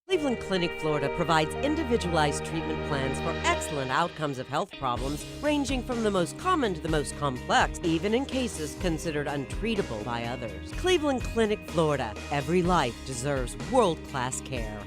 Cleveland Clinic, Florida provides individualized treatment plans for excellent outcomes of health problems ranging from the most common to the most complex, even in cases considered untreatable by others. Cleveland Clinic, Florida. Every life deserves world-class care.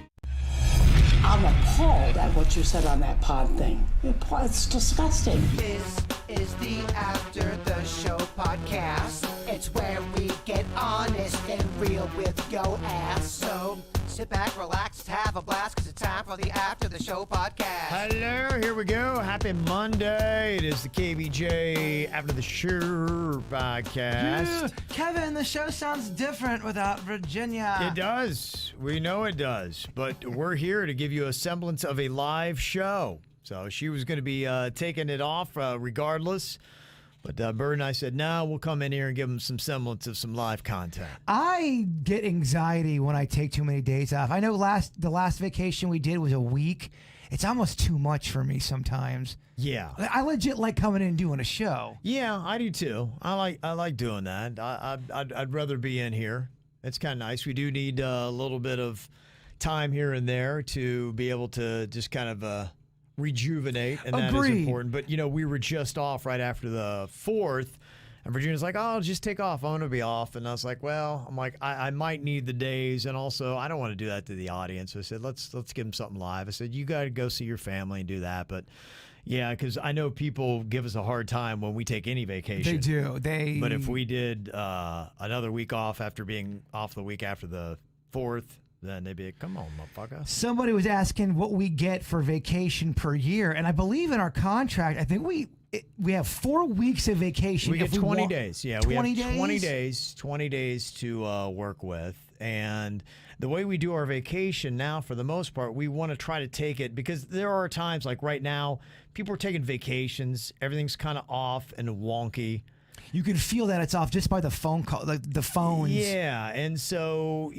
I'm appalled at what you said on that pod thing. It's disgusting. This is the After the Show podcast. It's where we get honest and real with yo ass. So sit back, relax, have a blast, because it's time for the After the Show podcast. Hello, here we go. Happy Monday. It is the KVJ After the Show podcast. Yeah. Kevin, the show sounds different without Virginia. It does. We know it does. But we're here to give you a semblance of a live show. So she was going to be taking it off regardless. But Bird and I said, no, we'll come in here and give them some semblance of some live content. I get anxiety when I take too many days off. I know the last vacation we did was a week. It's almost too much for me sometimes. Yeah. I legit like coming in and doing a show. Yeah, I do too. I like doing that. I'd rather be in here. It's kind of nice. We do need a little bit of time here and there to be able to just kind of rejuvenate, and that is important. But, we were just off right after the 4th, and Virginia's like, oh, I'll just take off. I'm going to be off. And I was like, well, I might need the days, and also I don't want to do that to the audience. I said, let's give them something live. I said, you got to go see your family and do that. But, yeah, because I know people give us a hard time when we take any vacation. They do. But if we did another week off after being off the week after the 4th, then they'd be like, come on, motherfucker. Somebody was asking what we get for vacation per year, and I believe in our contract, I think we have 4 weeks of vacation. We get 20 days. Yeah, 20 we have 20 days to work with. And the way we do our vacation now, for the most part, we want to try to take it, because there are times like right now, people are taking vacations. Everything's kind of off and wonky. You can feel that it's off just by the phone call, like the phones. Yeah, and so,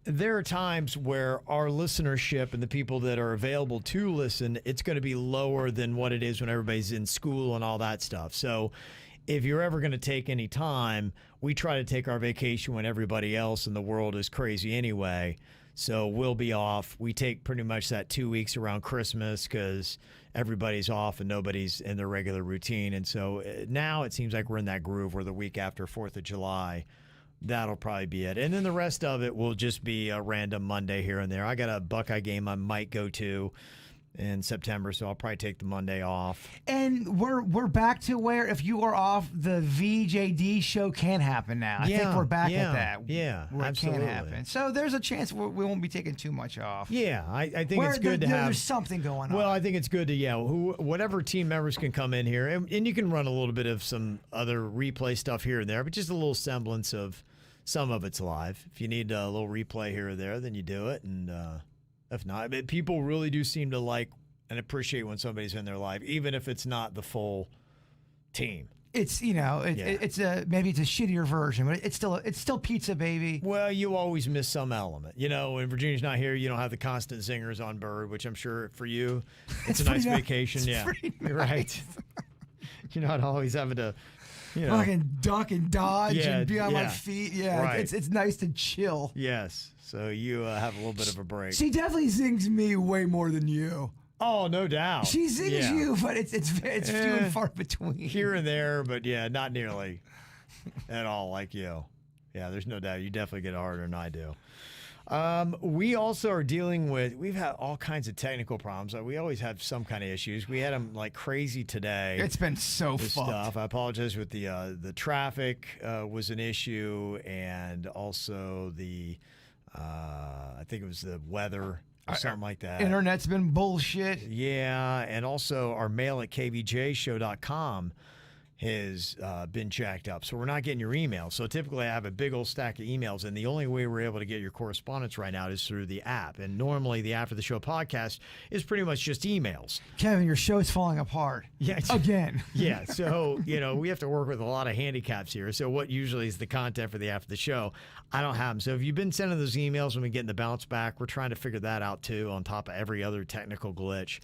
there are times where our listenership and the people that are available to listen, it's going to be lower than what it is when everybody's in school and all that stuff. So if you're ever going to take any time, we try to take our vacation when everybody else in the world is crazy anyway. So we'll be off. We take pretty much that 2 weeks around Christmas because everybody's off and nobody's in their regular routine. And so now it seems like we're in that groove where the week after 4th of July, that'll probably be it. And then the rest of it will just be a random Monday here and there. I got a Buckeye game I might go to in September, so I'll probably take the Monday off. And we're back to where if you are off, the VJD show can happen now. I think we're back at that. Yeah, where absolutely. It can happen. So there's a chance we won't be taking too much off. Yeah, I think it's good to have. There's something going on. Well, I think it's good to, whatever team members can come in here, and you can run a little bit of some other replay stuff here and there, but just a little semblance of some of it's live. If you need a little replay here or there, then you do it. And if not, people really do seem to like and appreciate when somebody's in their live, even if it's not the full team. It's it's maybe it's a shittier version, but it's still pizza, baby. Well, you always miss some element. When Virginia's not here, you don't have the constant zingers on Bird, which I'm sure for you, it's a nice vacation. It's yeah, nice. Right. You're not always having to. Fucking duck and dodge and be on my yeah. feet. Yeah, right. it's nice to chill. Yes, so you have a little bit of a break. She definitely zings me way more than you. Oh, no doubt. She zings you, but it's few and far between. Here and there, but not nearly at all like you. Yeah, there's no doubt. You definitely get it harder than I do. We also are dealing with, we've had all kinds of technical problems. We always have some kind of issues. We had them like crazy today. It's been so fucked. Stuff. I apologize with the traffic was an issue, and also I think it was the weather or something like that. Internet's been bullshit. Yeah, and also our mail at kvjshow.com has been jacked up. So we're not getting your emails. So typically I have a big old stack of emails, and the only way we're able to get your correspondence right now is through the app. And normally the After the Show podcast is pretty much just emails. Kevin, your show's falling apart. Yeah. Again. Yeah. So, we have to work with a lot of handicaps here. So what usually is the content for the After the Show, I don't have them. So if you've been sending those emails and we getting the bounce back, we're trying to figure that out too, on top of every other technical glitch.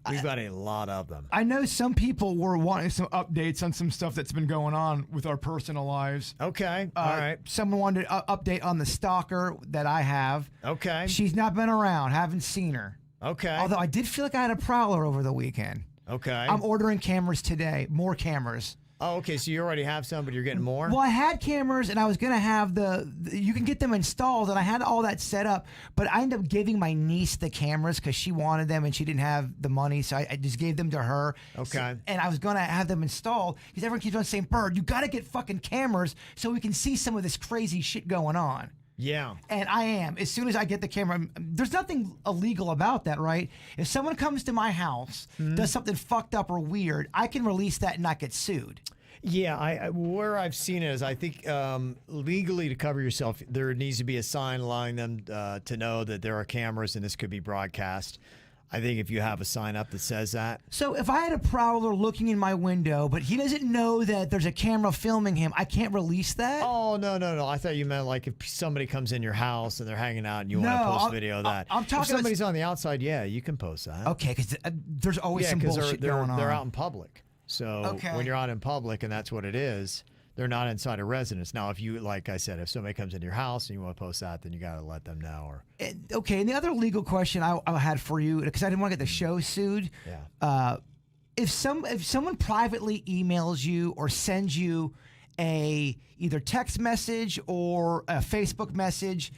We've got a lot of them. I know some people were wanting some updates on some stuff that's been going on with our personal lives. Okay. All right. Someone wanted to update on the stalker that I have. Okay. She's not been around. Haven't seen her. Okay. Although I did feel like I had a prowler over the weekend. Okay. I'm ordering cameras today. More cameras. Oh, okay. So you already have some, but you're getting more? Well, I had cameras, and I was going to have you can get them installed, and I had all that set up, but I ended up giving my niece the cameras because she wanted them, and she didn't have the money, so I just gave them to her. Okay. And I was going to have them installed because everyone keeps on saying, Bird, you got to get fucking cameras so we can see some of this crazy shit going on. Yeah. And I am. As soon as I get the camera, there's nothing illegal about that, right? If someone comes to my house, does something fucked up or weird, I can release that and not get sued. Yeah, where I've seen it is I think legally to cover yourself, there needs to be a sign allowing them to know that there are cameras and this could be broadcast. I think if you have a sign up that says that. So if I had a prowler looking in my window, but he doesn't know that there's a camera filming him, I can't release that? Oh, no. I thought you meant like if somebody comes in your house and they're hanging out and you want to post video of that. I'm talking if somebody's on the outside, yeah, you can post that. Okay, because there's always some bullshit going on. They're out in public. So when you're out in public and that's what it is, they're not inside a residence. Now, if you, like I said, if somebody comes into your house and you want to post that, then you got to let them know. Or okay, and the other legal question I had for you, because I didn't want to get the show sued. Yeah. If someone privately emails you or sends you a either text message or a Facebook message,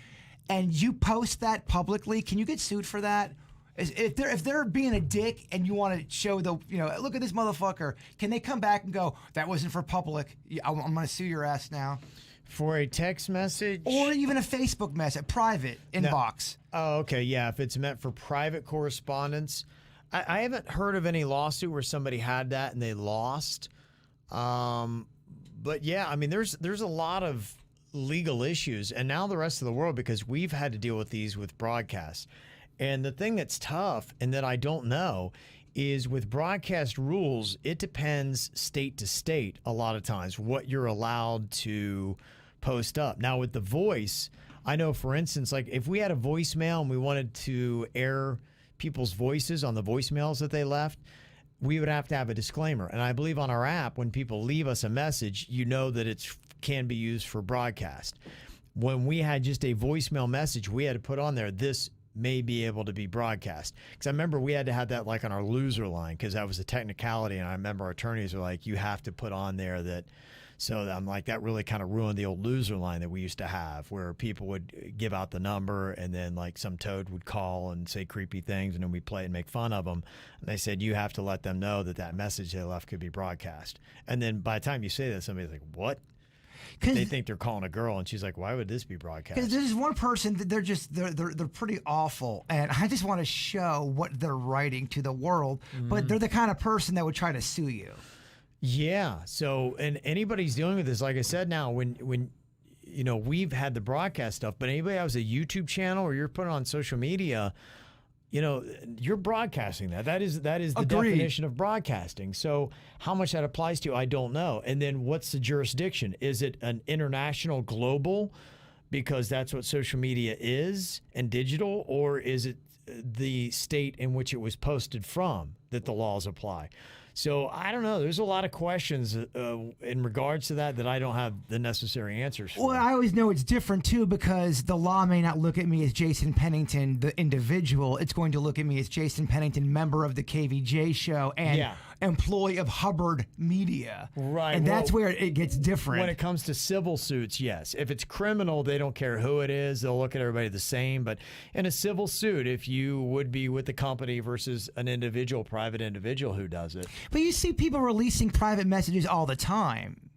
and you post that publicly, can you get sued for that? If they're being a dick and you want to show look at this motherfucker, can they come back and go, that wasn't for public, I'm going to sue your ass now? For a text message? Or even a Facebook message, private inbox. Oh, okay. Yeah, if it's meant for private correspondence. I haven't heard of any lawsuit where somebody had that and they lost. But yeah, I mean, there's a lot of legal issues. And now the rest of the world, because we've had to deal with these with broadcasts. And the thing that's tough and that I don't know is with broadcast rules, it depends state to state a lot of times what you're allowed to post up. Now with the voice, I know for instance, like if we had a voicemail and we wanted to air people's voices on the voicemails that they left, we would have to have a disclaimer. And I believe on our app, when people leave us a message, you know that it can be used for broadcast. When we had just a voicemail message, we had to put on there, this may be able to be broadcast. Because I remember we had to have that like on our loser line because that was a technicality. And I remember our attorneys were like, you have to put on there that. So I'm like, that really kind of ruined the old loser line that we used to have where people would give out the number and then like some toad would call and say creepy things and then we'd play it and make fun of them. And they said, you have to let them know that that message they left could be broadcast. And then by the time you say that, somebody's like, what? They think they're calling a girl, and she's like, "Why would this be broadcast?" Because there's one person that they're pretty awful, and I just want to show what they're writing to the world. But they're the kind of person that would try to sue you. Yeah. So, and anybody's dealing with this, like I said, now when you know we've had the broadcast stuff, but anybody has a YouTube channel or you're putting on social media, you know, you're broadcasting that. That is the Agreed. definition of broadcasting. So how much that applies to, I don't know. And then what's the jurisdiction? Is it an international, global, because that's what social media is and digital, or is it the state in which it was posted from that the laws apply? So I don't know. There's a lot of questions in regards to that I don't have the necessary answers for. Well, I always know it's different too because the law may not look at me as Jason Pennington, the individual. It's going to look at me as Jason Pennington, member of the KVJ show and employee of Hubbard Media. Right. And that's where it gets different. When it comes to civil suits, yes. If it's criminal, they don't care who it is. They'll look at everybody the same. But in a civil suit, if you would be with the company versus an individual, private individual who does it. But you see people releasing private messages all the time.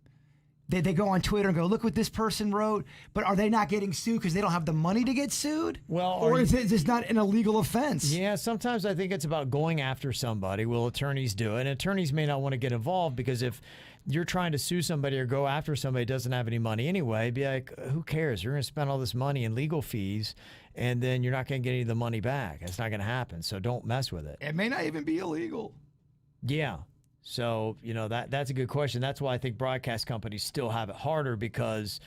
They go on Twitter and go, look what this person wrote. But are they not getting sued because they don't have the money to get sued? Well, or is it just not an illegal offense? Yeah, sometimes I think it's about going after somebody. Will attorneys do it? And attorneys may not want to get involved because if you're trying to sue somebody or go after somebody who doesn't have any money anyway, be like, who cares? You're going to spend all this money in legal fees and then you're not going to get any of the money back. It's not going to happen. So don't mess with it. It may not even be illegal. Yeah. So, you know, that's a good question. That's why I think broadcast companies still have it harder because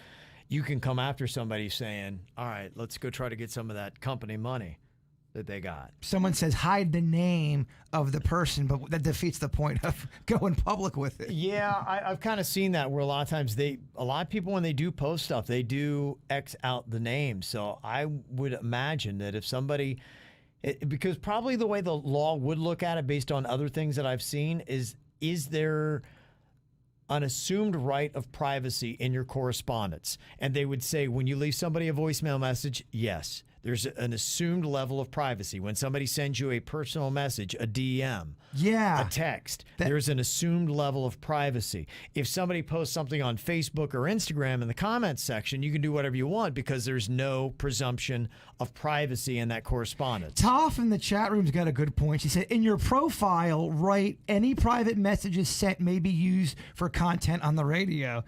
you can come after somebody saying, all right, let's go try to get some of that company money. that they got. Someone says hide the name of the person, but that defeats the point of going public with it. Yeah, I've kind of seen that where a lot of times a lot of people when they do post stuff, they do X out the name. So I would imagine that if somebody, because probably the way the law would look at it based on other things that I've seen is there an assumed right of privacy in your correspondence? And they would say when you leave somebody a voicemail message, yes. There's an assumed level of privacy. When somebody sends you a personal message, a DM, a text, there's an assumed level of privacy. If somebody posts something on Facebook or Instagram in the comments section, you can do whatever you want because there's no presumption of privacy in that correspondence. Toff in the chat room's got a good point. She said, in your profile, write any private messages sent may be used for content on the radio.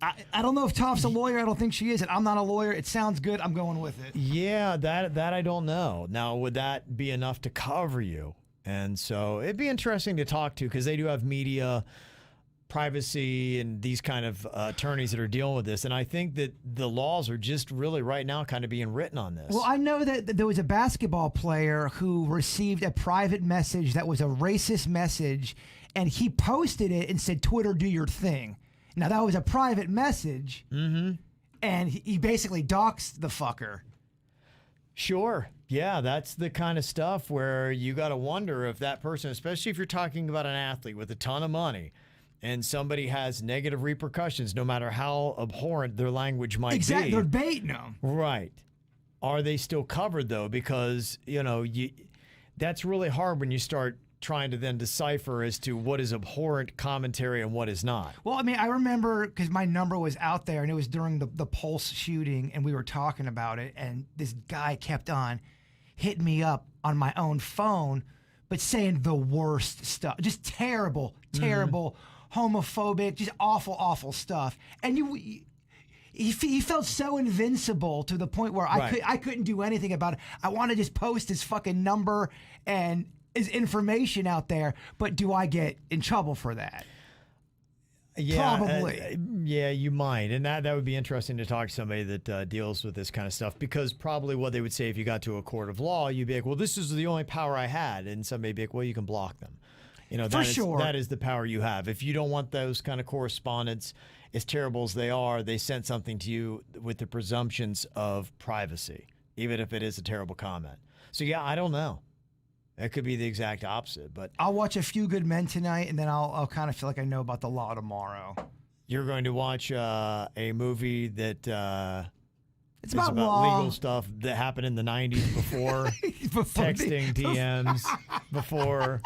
I don't know if Toff's a lawyer. I don't think she is. And I'm not a lawyer. It sounds good. I'm going with it. Yeah, that I don't know. Now, would that be enough to cover you? And so it'd be interesting to talk to because they do have media privacy and these kind of attorneys that are dealing with this. And I think that the laws are just really right now kind of being written on this. Well, I know that there was a basketball player who received a private message that was a racist message, and he posted it and said, Twitter, do your thing. Now, that was a private message, and he basically doxed the fucker. Sure. Yeah, that's the kind of stuff where you got to wonder if that person, especially if you're talking about an athlete with a ton of money and somebody has negative repercussions, no matter how abhorrent their language might be. Exactly. They're baiting them. Right. Are they still covered, though? Because, that's really hard when you start trying to then decipher as to what is abhorrent commentary and what is not. Well, I mean, I remember because my number was out there and it was during the Pulse shooting and we were talking about it, and this guy kept on hitting me up on my own phone, but saying the worst stuff. Just terrible, homophobic, just awful stuff. And he felt so invincible to the point where I couldn't do anything about it. I want to just post his fucking number and his information out there, but do I get in trouble for that? Yeah, probably. Yeah, you might. And that would be interesting to talk to somebody that deals with this kind of stuff, because probably what they would say if you got to a court of law, you'd be like, well, this is the only power I had. And somebody would be like, well, you can block them. That is the power you have. If you don't want those kind of correspondence, as terrible as they are, they sent something to you with the presumptions of privacy, even if it is a terrible comment. So, yeah, I don't know. It could be the exact opposite, but I'll watch A Few Good Men tonight, and then I'll kind of feel like I know about the law tomorrow. You're going to watch a movie that it's is about legal stuff that happened in the 90s before texting DMs, before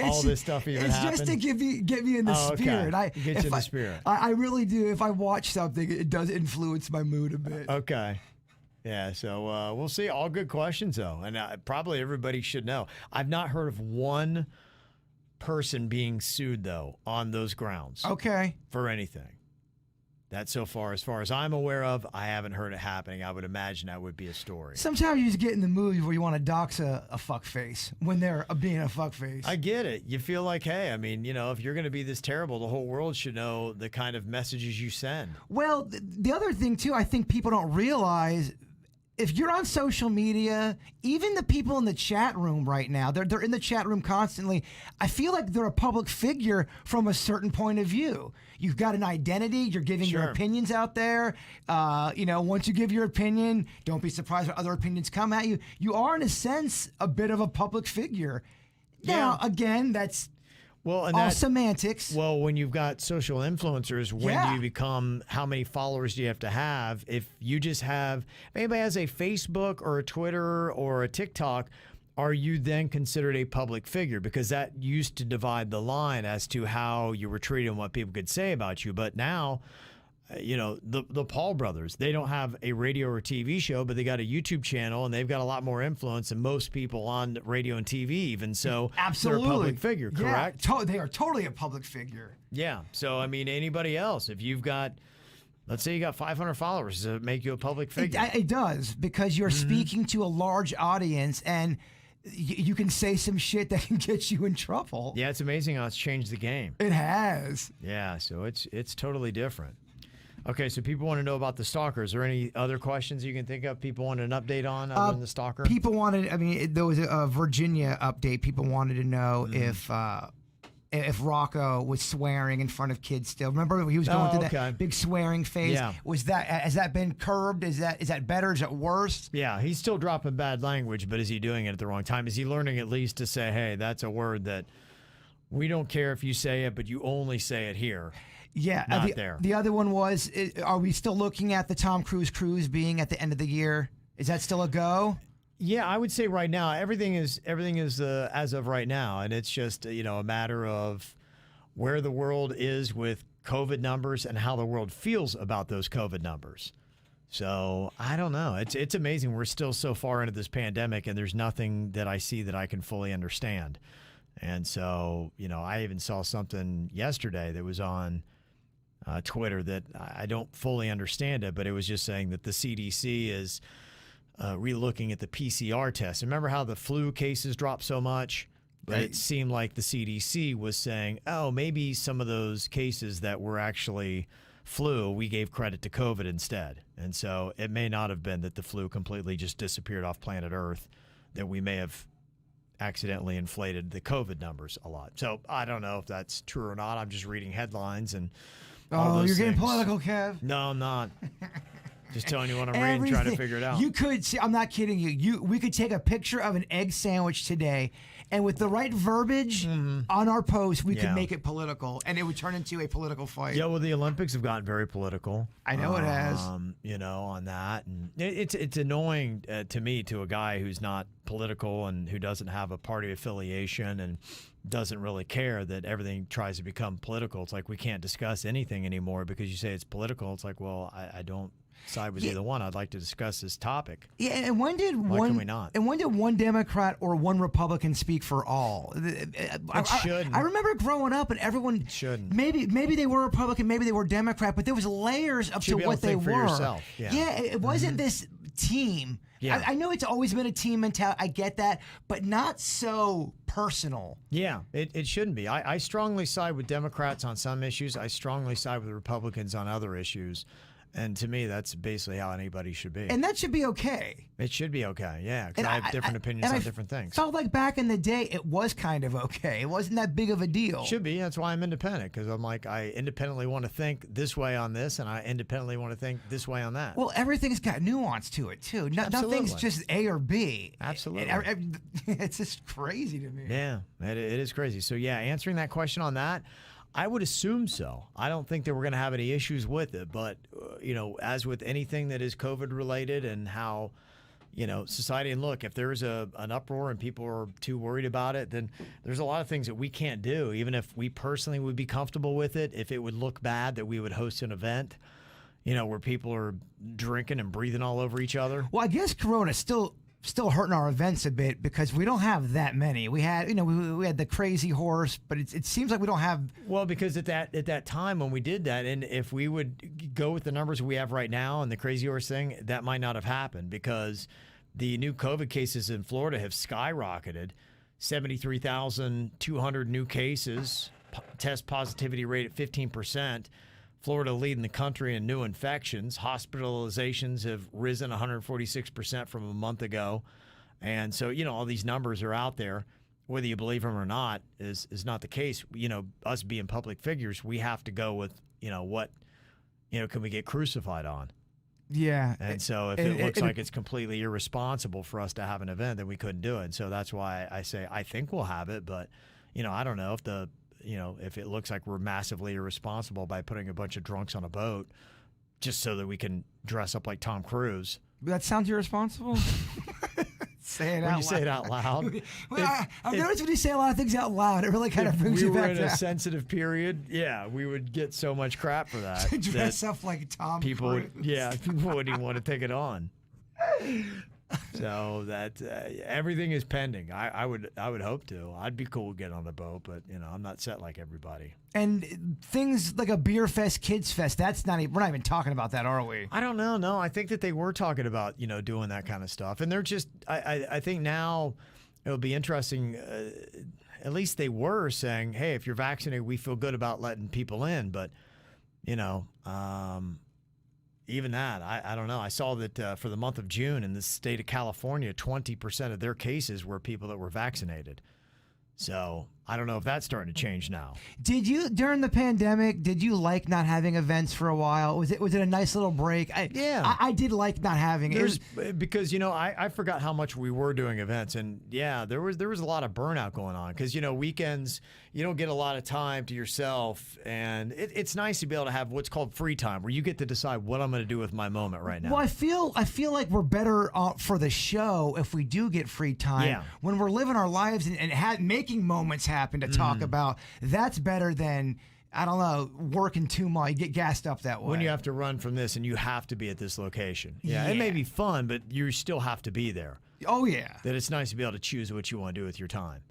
all this stuff even happened. It's just to get me in the spirit. Okay. Get you in the spirit. I really do. If I watch something, it does influence my mood a bit. Okay. Yeah, so we'll see. All good questions, though, and probably everybody should know. I've not heard of one person being sued, though, on those grounds. Okay. For anything. That's so far as I'm aware of, I haven't heard it happening. I would imagine that would be a story. Sometimes you just get in the mood where you want to dox a fuckface when they're being a fuckface. I get it. You feel like, hey, I mean, if you're going to be this terrible, the whole world should know the kind of messages you send. Well, the other thing, too, I think people don't realize, if you're on social media, even the people in the chat room right now, they're in the chat room constantly. I feel like they're a public figure from a certain point of view. You've got an identity. You're giving your opinions out there. Once you give your opinion, don't be surprised when other opinions come at you. You are, in a sense, a bit of a public figure. Now, again, that's all semantics. Well, when you've got social influencers, when do you become, how many followers do you have to have? If you just have, if anybody has a Facebook or a Twitter or a TikTok, are you then considered a public figure? Because that used to divide the line as to how you were treated and what people could say about you. But now, the Paul brothers, they don't have a radio or TV show, but they got a YouTube channel, and they've got a lot more influence than most people on radio and TV even. So absolutely, they're a public figure, correct? Yeah, they are totally a public figure. Yeah. So, I mean, anybody else, if you've got, let's say you got 500 followers, does it make you a public figure? It does, because you're speaking to a large audience, and you can say some shit that can get you in trouble. Yeah, it's amazing how it's changed the game. It has. Yeah, so it's totally different. Okay, so people want to know about the stalker. Is there any other questions you can think of people want an update on other than the stalker? People wanted, I mean, there was a Virginia update. People wanted to know if Rocco was swearing in front of kids still. Remember he was going through that big swearing phase? Yeah. Has that been curbed? Is that better? Is it worse? Yeah, he's still dropping bad language, but is he doing it at the wrong time? Is he learning at least to say, hey, that's a word that we don't care if you say it, but you only say it here? Yeah. Not there. The other one was, are we still looking at the Tom Cruise cruise being at the end of the year? Is that still a go? Yeah, I would say right now everything is as of right now, and it's just a matter of where the world is with COVID numbers and how the world feels about those COVID numbers. So I don't know. It's amazing. We're still so far into this pandemic, and there's nothing that I see that I can fully understand. And so I even saw something yesterday that was on Twitter that I don't fully understand it, but it was just saying that the CDC is relooking at the PCR test. Remember how the flu cases dropped so much? But it seemed like the CDC was saying, oh, maybe some of those cases that were actually flu, we gave credit to COVID instead. And so it may not have been that the flu completely just disappeared off planet Earth, that we may have accidentally inflated the COVID numbers a lot. So I don't know if that's true or not. I'm just reading headlines and all those you're getting things. political, Kev. No, I'm not. Just telling you what I'm reading, trying to figure it out. You could see, I'm not kidding you. We could take a picture of an egg sandwich today, and with the right verbiage on our post, we could make it political, and it would turn into a political fight. Yeah, well, the Olympics have gotten very political. I know it has. On that, and it's annoying to me, to a guy who's not political and who doesn't have a party affiliation and doesn't really care, that everything tries to become political. It's like we can't discuss anything anymore because you say it's political. It's like, well, I don't side with either one. I'd like to discuss this topic. Yeah, and when did one Democrat or one Republican speak for all? I remember growing up and everyone shouldn't. Maybe they were Republican, maybe they were Democrat, but there was layers up to what they were. Yourself. Yeah, it wasn't this team. Yeah. I know it's always been a team mentality. I get that, but not so personal. Yeah, it shouldn't be. I strongly side with Democrats on some issues. I strongly side with Republicans on other issues. And to me, that's basically how anybody should be. And that should be okay. It should be okay, yeah, because I have different opinions on different things. Felt like back in the day, it was kind of okay. It wasn't that big of a deal. Should be. That's why I'm independent, because I'm like, I independently want to think this way on this, and I independently want to think this way on that. Well, everything's got nuance to it, too. Nothing's just A or B. Absolutely. It's just crazy to me. Yeah, it is crazy. So, yeah, answering that question on that, I would assume so. I don't think that we're going to have any issues with it. But, as with anything that is COVID related and how, society, and look, if there's an uproar and people are too worried about it, then there's a lot of things that we can't do. Even if we personally would be comfortable with it, if it would look bad that we would host an event, where people are drinking and breathing all over each other. Well, I guess Corona still hurting our events a bit because we don't have that many. We had, we had the Crazy Horse, but it seems like we don't have. Well, because at that time when we did that, and if we would go with the numbers we have right now and the Crazy Horse thing, that might not have happened because the new COVID cases in Florida have skyrocketed. 73,200 new cases, test positivity rate at 15%. Florida leading the country in new infections. Hospitalizations have risen 146% from a month ago. And so, all these numbers are out there. Whether you believe them or not is not the case. Us being public figures, we have to go with, what, can we get crucified on? Yeah. And so if it looks like it's completely irresponsible for us to have an event, then we couldn't do it. And so that's why I say I think we'll have it. But, I don't know if it looks like we're massively irresponsible by putting a bunch of drunks on a boat just so that we can dress up like Tom Cruise. That sounds irresponsible. Say it when out you loud. say it out loud. I've noticed when you say a lot of things out loud, it really kind of brings you back we were in to a sensitive period, we would get so much crap for that. To dress up like Tom Cruise. People wouldn't even want to take it on. So that everything is pending. I would hope to. I'd be cool to get on the boat, but I'm not set like everybody. And things like a beer fest, kids fest. We're not even talking about that, are we? I don't know. No, I think that they were talking about doing that kind of stuff, and they're just. I think now it'll be interesting. At least they were saying, hey, if you're vaccinated, we feel good about letting people in, but even that, I don't know. I saw that for the month of June in the state of California, 20% of their cases were people that were vaccinated. So I don't know if that's starting to change now. Did you, during the pandemic, did you like not having events for a while? Was it a nice little break? Yeah. I did like not having it. Because, I forgot how much we were doing events. And, yeah, there was a lot of burnout going on. Because, weekends, you don't get a lot of time to yourself. And it's nice to be able to have what's called free time, where you get to decide what I'm going to do with my moment right now. Well, I feel like we're better for the show if we do get free time. Yeah. When we're living our lives and making moments happen to talk about, that's better than, I don't know, working too much. You get gassed up that way. When you have to run from this and you have to be at this location. Yeah, it may be fun, but you still have to be there. Oh, yeah. That it's nice to be able to choose what you want to do with your time.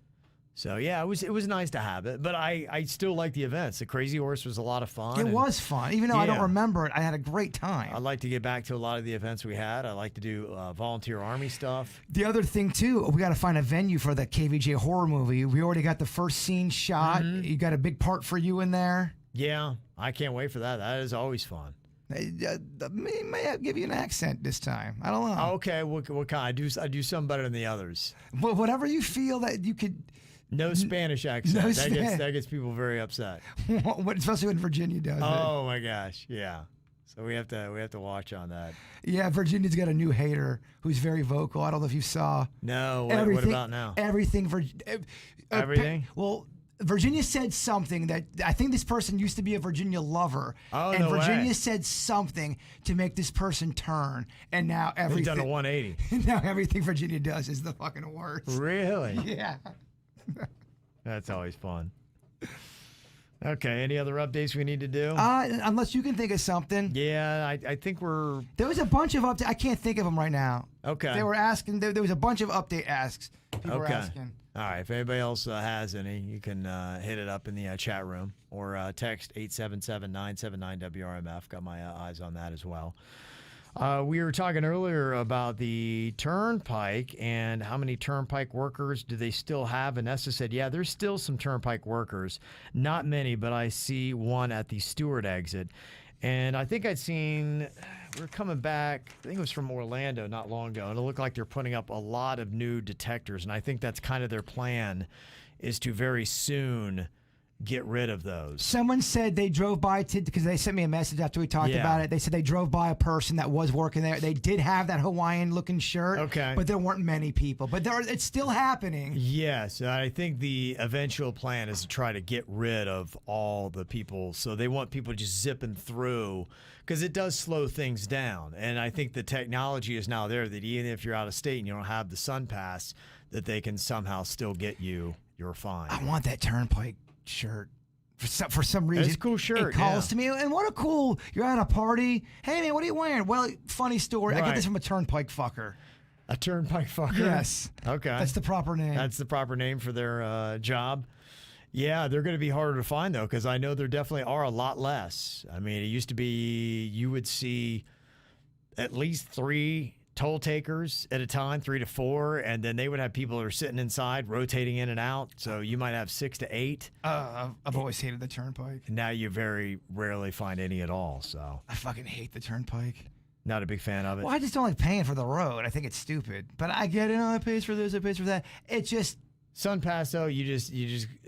So, yeah, it was nice to have it, but I still like the events. The Crazy Horse was a lot of fun. It was fun. Even though I don't Yeah. remember it, I had a great time. I'd like to get back to a lot of the events we had. I like to do volunteer Army stuff. The other thing, too, we got to find a venue for the KVJ horror movie. We already got the first scene shot. You got a big part for you in there. Yeah, I can't wait for that. That is always fun. May give you an accent this time. I don't know. Okay, what kind? I do some better than the others. Whatever you feel that you could. No Spanish accent. No That gets people very upset. Especially when Virginia does it. Oh my gosh, yeah. So we have to watch on that. Yeah, Virginia's got a new hater who's very vocal. I don't know if you saw. No, what about now? Everything. Everything? Well, Virginia said something that I think this person used to be a Virginia lover. Oh, and no Virginia way. said something to make this person turn. And now They've everything. done a 180. Now everything Virginia does is the fucking worst. Really? Yeah. That's always fun. Okay, any other updates we need to do? Unless you can think of something. Yeah, I think we're... There was a bunch of updates. I can't think of them right now. Okay. They were asking. There was a bunch of update asks. People were Okay. asking. All right, if anybody else has any, you can hit it up in the chat room or text 877-979-WRMF. Got my eyes on that as well. We were talking earlier about the Turnpike and how many Turnpike workers do they still have? Vanessa said, yeah, there's still some Turnpike workers. Not many, but I see one at the Stewart exit. And I think I'd seen, we're coming back, I think it was from Orlando not long ago, and it looked like they're putting up a lot of new detectors. And I think that's kind of their plan, is to very soon get rid of those. Someone said they drove by because they sent me a message after we talked about it. They said they drove by a person that was working there. They did have that Hawaiian-looking shirt, Okay. but there weren't many people. But it's still happening. Yes, I think the eventual plan is to try to get rid of all the people. So they want people just zipping through because it does slow things down. And I think the technology is now there that even if you're out of state and you don't have the Sun Pass, that they can somehow still get you your fine. I want that Turnpike shirt. For some reason, It's a cool shirt, It calls yeah. to me, and what a cool! You're at a party. Hey man, what are you wearing? Well, funny story. I got Right. this from a Turnpike fucker. A Turnpike fucker? Yes. Okay. That's the proper name. That's the proper name for their job. Yeah, they're going to be harder to find, though, because I know there definitely are a lot less. I mean, it used to be you would see at least 3 toll takers at a time, 3 to 4, and then they would have people that are sitting inside, rotating in and out. So you might have 6 to 8. I've always hated the Turnpike. And now you very rarely find any at all. So I fucking hate the Turnpike. not a big fan of it. Well, I just don't like paying for the road. I think it's stupid. But I get it. Oh, it pays for this. It pays for that. It just. Sun Pass, though, you just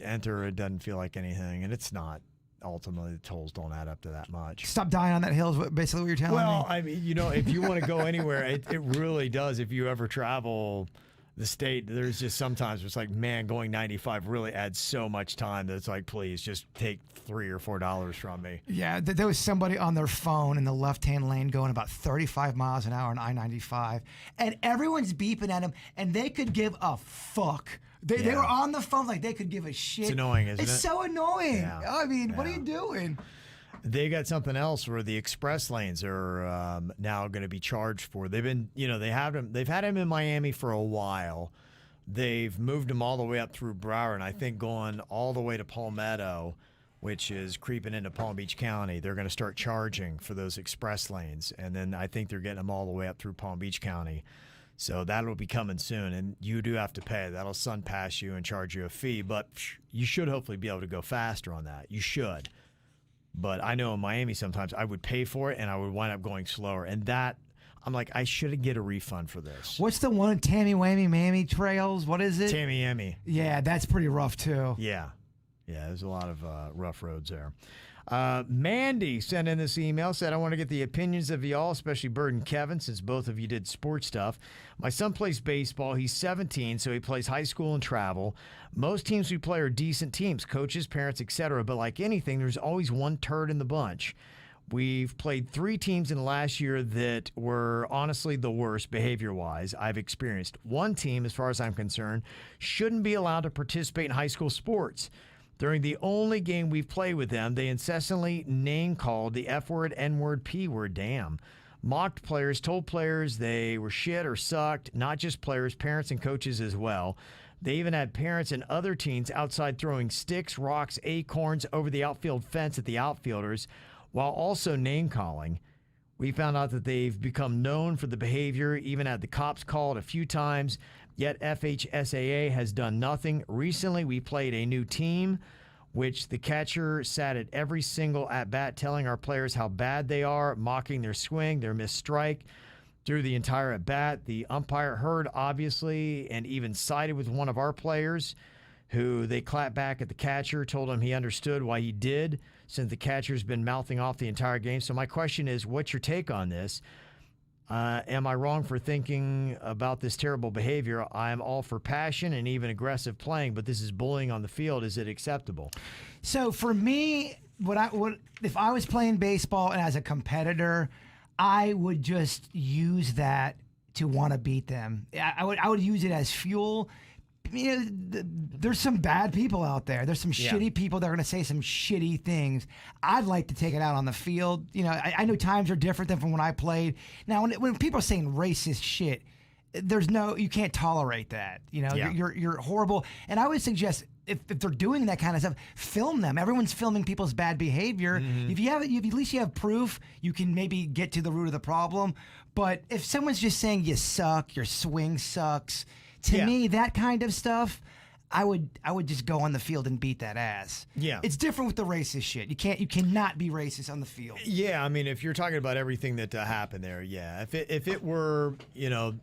enter. It doesn't feel like anything, and it's not. Ultimately, the tolls don't add up to that much. Stop dying on that hill is basically what you're telling me. Well, I mean, if you want to go anywhere, it really does. If you ever travel the state, there's just sometimes it's like, man, going 95 really adds so much time that it's like, please just take $3 or $4 from me. Yeah, there was somebody on their phone in the left-hand lane going about 35 miles an hour on I-95, and everyone's beeping at them, and they could give a fuck. They were on the phone like they could give a shit. It's annoying, isn't it? It's so annoying. Yeah. I mean, what are you doing? They got something else where the express lanes are now going to be charged for. They've been, they've had them in Miami for a while. They've moved them all the way up through Broward, and I think going all the way to Palmetto, which is creeping into Palm Beach County. They're going to start charging for those express lanes, and then I think they're getting them all the way up through Palm Beach County. So that'll be coming soon, and you do have to pay. That'll Sun Pass you and charge you a fee, but you should hopefully be able to go faster on that. You should. But I know in Miami sometimes I would pay for it and I would wind up going slower. And that, I'm like, I should get a refund for this. What's the one? Tammy Whammy Mammy Trails? What is it? Tammy Emmy. Yeah, that's pretty rough too. Yeah. Yeah, there's a lot of rough roads there. Mandy sent in this email, said, I want to get the opinions of y'all, especially Bird and Kevin, since both of you did sports stuff. My son plays baseball. He's 17, so he plays high school and travel. Most teams we play are decent teams, coaches, parents, etc. But like anything, there's always one turd in the bunch. We've played 3 teams in the last year that were honestly the worst behavior-wise I've experienced. One team, as far as I'm concerned, shouldn't be allowed to participate in high school sports. During the only game we've played with them, they incessantly name-called the F-word, N-word, P-word, damn. Mocked players, told players they were shit or sucked, not just players, parents and coaches as well. They even had parents and other teens outside throwing sticks, rocks, acorns over the outfield fence at the outfielders, while also name-calling. We found out that they've become known for the behavior, even had the cops called a few times, yet FHSAA has done nothing. Recently, we played a new team, which the catcher sat at every single at-bat telling our players how bad they are, mocking their swing, their missed strike through the entire at-bat. The umpire heard, obviously, and even sided with one of our players, who they clapped back at the catcher, told him he understood why he did, since the catcher's been mouthing off the entire game. So my question is, what's your take on this? Am I wrong for thinking about this terrible behavior? I'm all for passion and even aggressive playing, but this is bullying on the field. Is it acceptable? So for me, if I was playing baseball and as a competitor, I would just use that to want to beat them. I would use it as fuel. You know, there's some bad people out there. There's some shitty people that are going to say some shitty things. I'd like to take it out on the field. You know, I know times are different than from when I played. Now, when people are saying racist shit, you can't tolerate that. You know, you're horrible. And I would suggest if they're doing that kind of stuff, film them. Everyone's filming people's bad behavior. Mm-hmm. If at least you have proof, you can maybe get to the root of the problem. But if someone's just saying you suck, your swing sucks. To me, that kind of stuff, I would just go on the field and beat that ass. Yeah, it's different with the racist shit. You cannot be racist on the field. Yeah, I mean, if you're talking about everything that happened there, yeah. If it were, you know,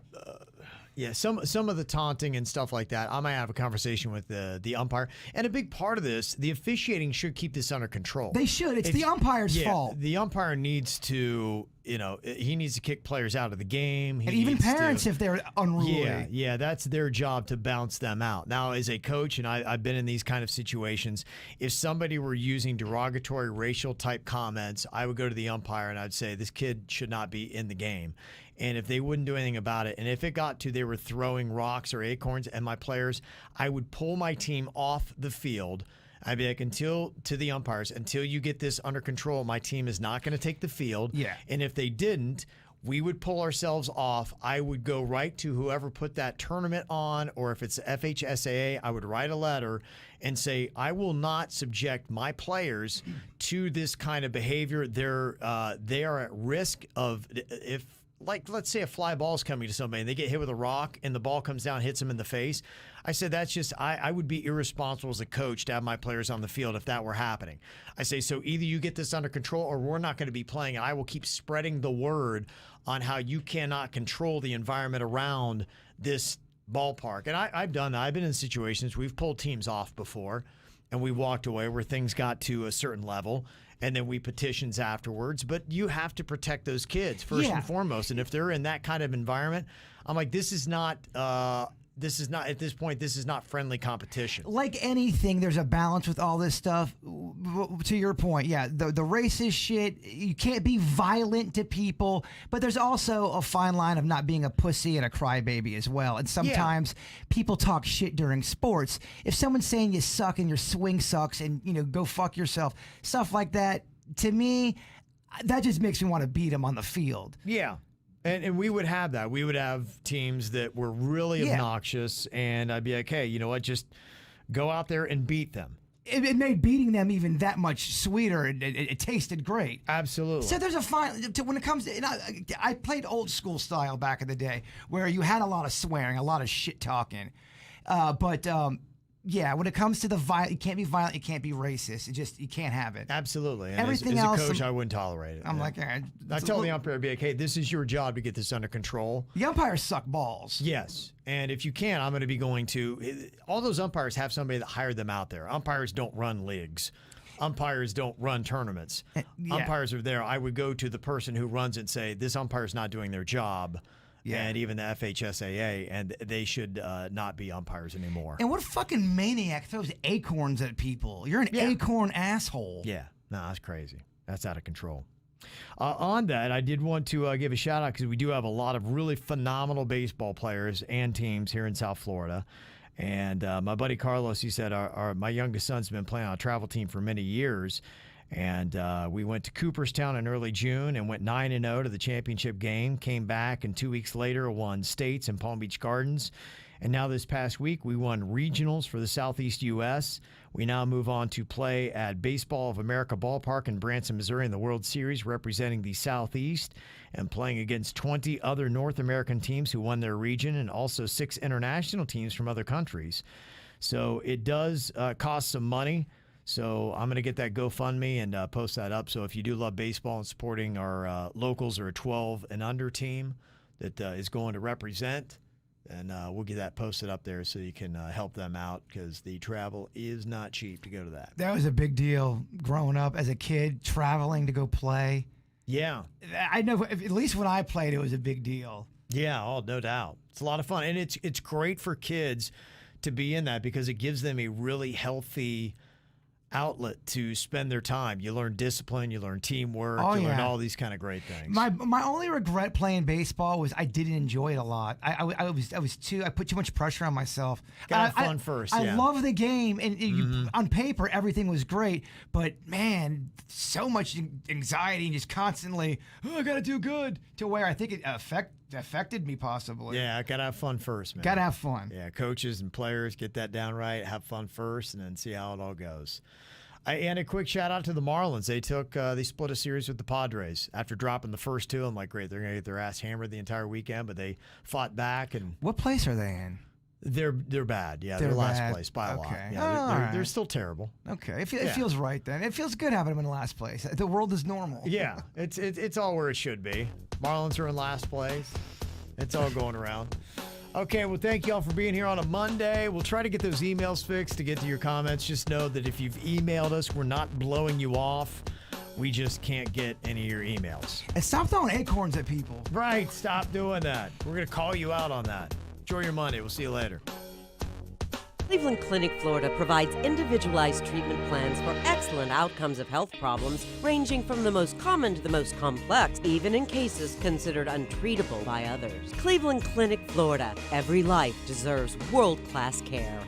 some of the taunting and stuff like that, I might have a conversation with the umpire. And a big part of this, the officiating should keep this under control. They should. It's the umpire's fault. The umpire needs to, you know, he needs to kick players out of the game. And even parents if they're unruly. Yeah, that's their job to bounce them out. Now, as a coach, and I've been in these kind of situations, if somebody were using derogatory racial type comments, I would go to the umpire and I'd say, this kid should not be in the game. And if they wouldn't do anything about it, and if it got to they were throwing rocks or acorns at my players, I would pull my team off the field. I'd be like, to the umpires, until you get this under control, my team is not going to take the field. Yeah. And if they didn't, we would pull ourselves off. I would go right to whoever put that tournament on, or if it's FHSAA, I would write a letter and say, I will not subject my players to this kind of behavior. They are at risk of, if, like, let's say a fly ball is coming to somebody and they get hit with a rock and the ball comes down and hits them in the face. I said, that's just, I would be irresponsible as a coach to have my players on the field if that were happening. I say, so either you get this under control or we're not going to be playing. And I will keep spreading the word on how you cannot control the environment around this ballpark. And I've done that. I've been in situations, we've pulled teams off before and we walked away where things got to a certain level. And then we petitions afterwards. But you have to protect those kids first and foremost. And if they're in that kind of environment, I'm like, this is not at this point, this is not friendly competition. Like anything, there's a balance with all this stuff. To your point, the racist shit, you can't be violent to people, but there's also a fine line of not being a pussy and a crybaby as well. And sometimes people talk shit during sports. If someone's saying you suck and your swing sucks and, you know, go fuck yourself, stuff like that, to me, that just makes me want to beat them on the field. Yeah. And we would have that. We would have teams that were really obnoxious, and I'd be like, hey, you know what? Just go out there and beat them. It made beating them even that much sweeter. It tasted great. Absolutely. So there's a fine when it comes to. I played old school style back in the day, where you had a lot of swearing, a lot of shit talking, but when it comes to the violent, you can't be violent, you can't be racist. You can't have it. Absolutely. And Everything as else, a coach, I wouldn't tolerate it. I'm like, I tell the umpire, be like, hey, this is your job to get this under control. the umpires suck balls. Yes. And if you can, I'm going to be going to all those umpires have somebody that hired them out there. Umpires don't run leagues. Umpires don't run tournaments. Umpires are there. I would go to the person who runs it and say, this umpire's not doing their job. And even the FHSAA, and they should not be umpires anymore. And what fucking maniac throws acorns at people? You're an acorn asshole. Yeah. No, that's crazy. That's out of control. On that, I did want to give a shout out because we do have a lot of really phenomenal baseball players and teams here in South Florida. And my buddy Carlos, he said, my youngest son's been playing on a travel team for many years. And we went to Cooperstown in early June and went 9-0 to the championship game. Came back, and 2 weeks later won states in Palm Beach Gardens. And now this past week, we won regionals for the Southeast U.S. We now move on to play at Baseball of America Ballpark in Branson, Missouri in the World Series, representing the Southeast and playing against 20 other North American teams who won their region and also 6 international teams from other countries. So it does cost some money. So I'm going to get that GoFundMe and post that up. So if you do love baseball and supporting our locals or a 12 and under team that is going to represent, then we'll get that posted up there so you can help them out because the travel is not cheap to go to that. That was a big deal growing up as a kid, traveling to go play. Yeah. I know, at least when I played, it was a big deal. Yeah, no doubt. It's a lot of fun. And it's great for kids to be in that because it gives them a really healthy outlet to spend their time. You learn discipline, you learn teamwork, you learn all these kind of great things. My only regret playing baseball was I didn't enjoy it a lot. I put too much pressure on myself. Gotta have fun first. I love the game, and on paper everything was great, but man, so much anxiety and just constantly, I gotta do good, to where I think it affected me possibly. Yeah, gotta have fun first, man. Gotta have fun. Yeah, coaches and players get that down right, have fun first, and then see how it all goes. And a quick shout out to the Marlins. They split a series with the Padres after dropping the first 2. I'm like, great, they're gonna get their ass hammered the entire weekend, but they fought back. And what place are they in? They're bad. Yeah, they're last place by a lot. Yeah, they're still terrible. Okay, it feels right then. It feels good having them in last place. The world is normal. Yeah, it's all where it should be. Marlins are in last place. It's all going around. Okay, well, thank you all for being here on a Monday. We'll try to get those emails fixed to get to your comments. Just know that if you've emailed us, we're not blowing you off. We just can't get any of your emails. And stop throwing acorns at people. Right, stop doing that. We're going to call you out on that. Enjoy your Monday. We'll see you later. Cleveland Clinic, Florida provides individualized treatment plans for excellent outcomes of health problems, ranging from the most common to the most complex, even in cases considered untreatable by others. Cleveland Clinic, Florida. Every life deserves world-class care.